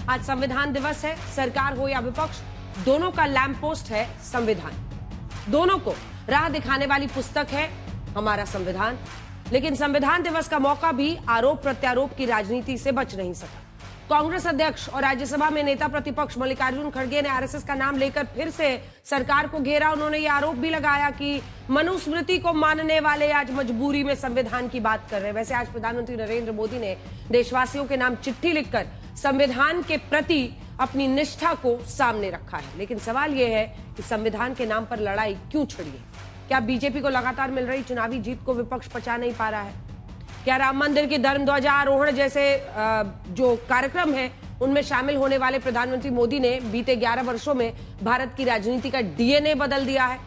आज संविधान दिवस है। सरकार हो या विपक्ष, दोनों का लैंप पोस्ट है संविधान। दोनों को राह दिखाने वाली पुस्तक है हमारा संविधान। लेकिन संविधान दिवस का मौका भी आरोप प्रत्यारोप की राजनीति से बच नहीं सका। कांग्रेस अध्यक्ष और राज्यसभा में नेता प्रतिपक्ष मल्लिकार्जुन खड़गे ने आरएसएस का नाम लेकर फिर से सरकार को घेरा। उन्होंने ये आरोप भी लगाया कि मनुस्मृति को मानने वाले आज मजबूरी में संविधान की बात कर रहे हैं। वैसे आज प्रधानमंत्री नरेंद्र मोदी ने देशवासियों के नाम चिट्ठी लिखकर संविधान के प्रति अपनी निष्ठा को सामने रखा है। लेकिन सवाल यह है कि संविधान के नाम पर लड़ाई क्यों छिड़ी है? क्या बीजेपी को लगातार मिल रही चुनावी जीत को विपक्ष पचा नहीं पा रहा है? क्या राम मंदिर की धर्म ध्वजारोहण जैसे जो कार्यक्रम है उनमें शामिल होने वाले प्रधानमंत्री मोदी ने बीते 11 वर्षों में भारत की राजनीति का डीएनए बदल दिया है?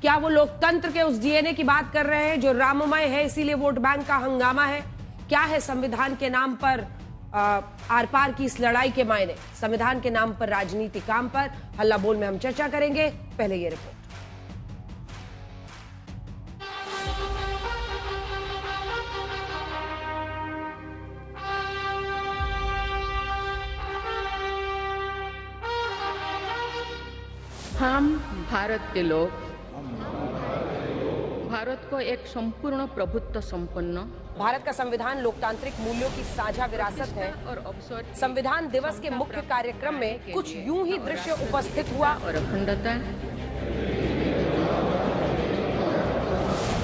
क्या वो लोकतंत्र के उस डीएनए की बात कर रहे हैं जो राममय है, इसीलिए वोट बैंक का हंगामा है? क्या है संविधान के नाम पर आर पार की इस लड़ाई के मायने? संविधान के नाम पर राजनीति काम पर हल्ला बोल में हम चर्चा करेंगे। पहले ये रिपोर्ट। हम भारत के लोग भारत को एक संपूर्ण प्रभुत्व संपन्न भारत का संविधान लोकतांत्रिक मूल्यों की साझा विरासत है और अवसर संविधान दिवस के मुख्य कार्यक्रम में कुछ यूं ही दृश्य उपस्थित हुआ और अखंडता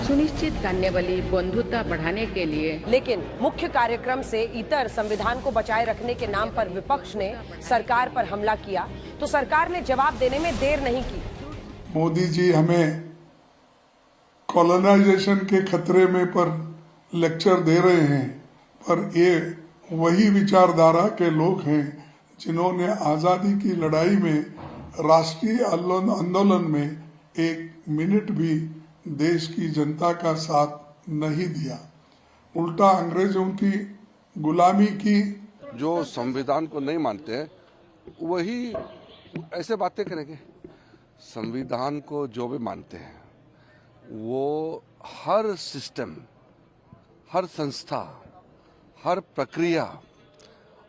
सुनिश्चित करने वाली बंधुता बढ़ाने के लिए। लेकिन मुख्य कार्यक्रम से इतर संविधान को बचाए रखने के नाम पर विपक्ष ने सरकार पर हमला किया तो सरकार ने जवाब देने में देर नहीं की। मोदी जी हमें कॉलोनाइजेशन के खतरे में पर लेक्चर दे रहे हैं, पर ये वही विचारधारा के लोग हैं जिन्होंने आजादी की लड़ाई में राष्ट्रीय आंदोलन में एक मिनट भी देश की जनता का साथ नहीं दिया, उल्टा अंग्रेजों की गुलामी की। जो संविधान को नहीं मानते हैं वही ऐसे बातें करेंगे। संविधान को जो भी मानते हैं वो हर सिस्टम, हर संस्था, हर प्रक्रिया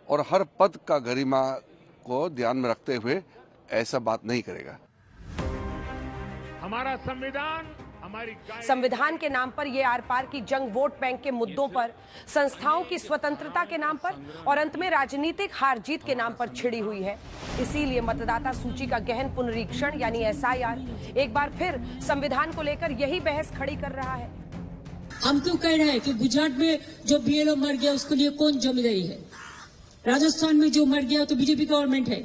और हर पद का गरिमा को ध्यान में रखते हुए ऐसा बात नहीं करेगा। हमारा संविधान के नाम पर ये आर पार की जंग वोट बैंक के मुद्दों पर, संस्थाओं की स्वतंत्रता के नाम पर और अंत में राजनीतिक हार जीत के नाम पर छिड़ी हुई है। इसीलिए मतदाता सूची का गहन पुनरीक्षण यानी एसआईआर एक बार फिर संविधान को लेकर यही बहस खड़ी कर रहा है। हम क्यों कह रहे हैं कि गुजरात में जो बीएलओ मर गया उसके लिए कौन जिम्मेदारी है? राजस्थान में जो मर गया तो बीजेपी गवर्नमेंट है।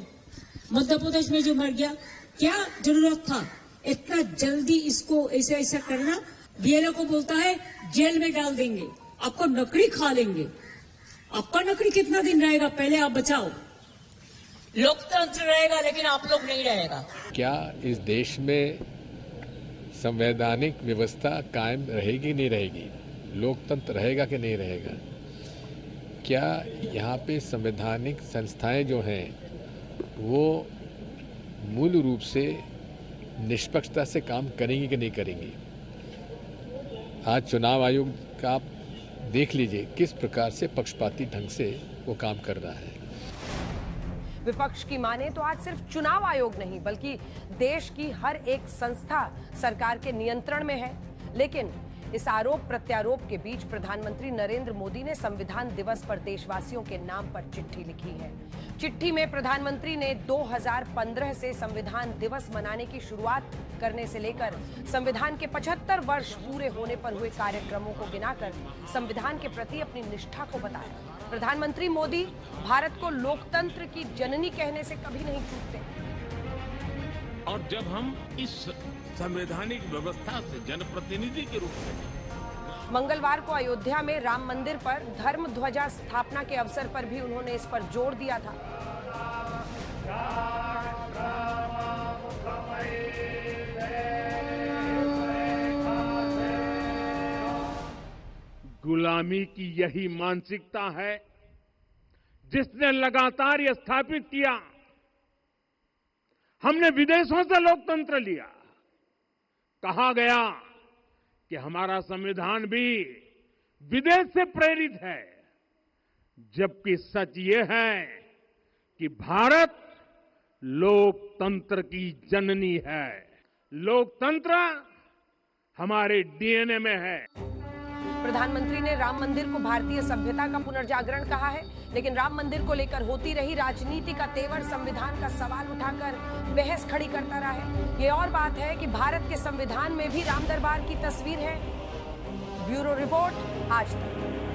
मध्य प्रदेश में जो मर गया, क्या जरूरत था इतना जल्दी इसको ऐसा करना? बीएलओ को बोलता है जेल में डाल देंगे, आपको नकड़ी खा लेंगे। आपका नकड़ी कितना दिन रहेगा? पहले आप बचाओ। लोकतंत्र रहेगा लेकिन आप लोग नहीं रहेगा। क्या इस देश में संवैधानिक व्यवस्था कायम रहेगी नहीं रहेगी? लोकतंत्र रहेगा कि नहीं रहेगा? क्या यहाँ पे संवैधानिक संस्थाएं जो हैं वो मूल रूप से निष्पक्षता से काम करेंगी कि नहीं करेंगी? आज चुनाव आयोग का आप देख लीजिए किस प्रकार से पक्षपाती ढंग से वो काम कर रहा है। विपक्ष की माने तो आज सिर्फ चुनाव आयोग नहीं बल्कि देश की हर एक संस्था सरकार के नियंत्रण में है। लेकिन इस आरोप प्रत्यारोप के बीच प्रधानमंत्री नरेंद्र मोदी ने संविधान दिवस पर देशवासियों के नाम पर चिट्ठी लिखी है। चिट्ठी में प्रधानमंत्री ने 2015 से संविधान दिवस मनाने की शुरुआत करने से लेकर संविधान के 75 वर्ष पूरे होने पर हुए कार्यक्रमों को गिनाकर संविधान के प्रति अपनी निष्ठा को बताया। प्रधानमंत्री मोदी भारत को लोकतंत्र की जननी कहने से कभी नहीं चूकते। और जब हम इस संवैधानिक व्यवस्था से जनप्रतिनिधि के रूप में मंगलवार को अयोध्या में राम मंदिर पर धर्म ध्वजा स्थापना के अवसर पर भी उन्होंने इस पर जोर दिया था। गुलामी की यही मानसिकता है जिसने लगातार यह स्थापित किया। हमने विदेशों से लोकतंत्र लिया। कहा गया कि हमारा संविधान भी विदेश से प्रेरित है, जबकि सच ये है कि भारत लोकतंत्र की जननी है। लोकतंत्र हमारे डीएनए में है। प्रधानमंत्री ने राम मंदिर को भारतीय सभ्यता का पुनर्जागरण कहा है, लेकिन राम मंदिर को लेकर होती रही राजनीति का तेवर संविधान का सवाल उठाकर बहस खड़ी करता रहा है। ये और बात है कि भारत के संविधान में भी राम दरबार की तस्वीर है। ब्यूरो रिपोर्ट, आज तक।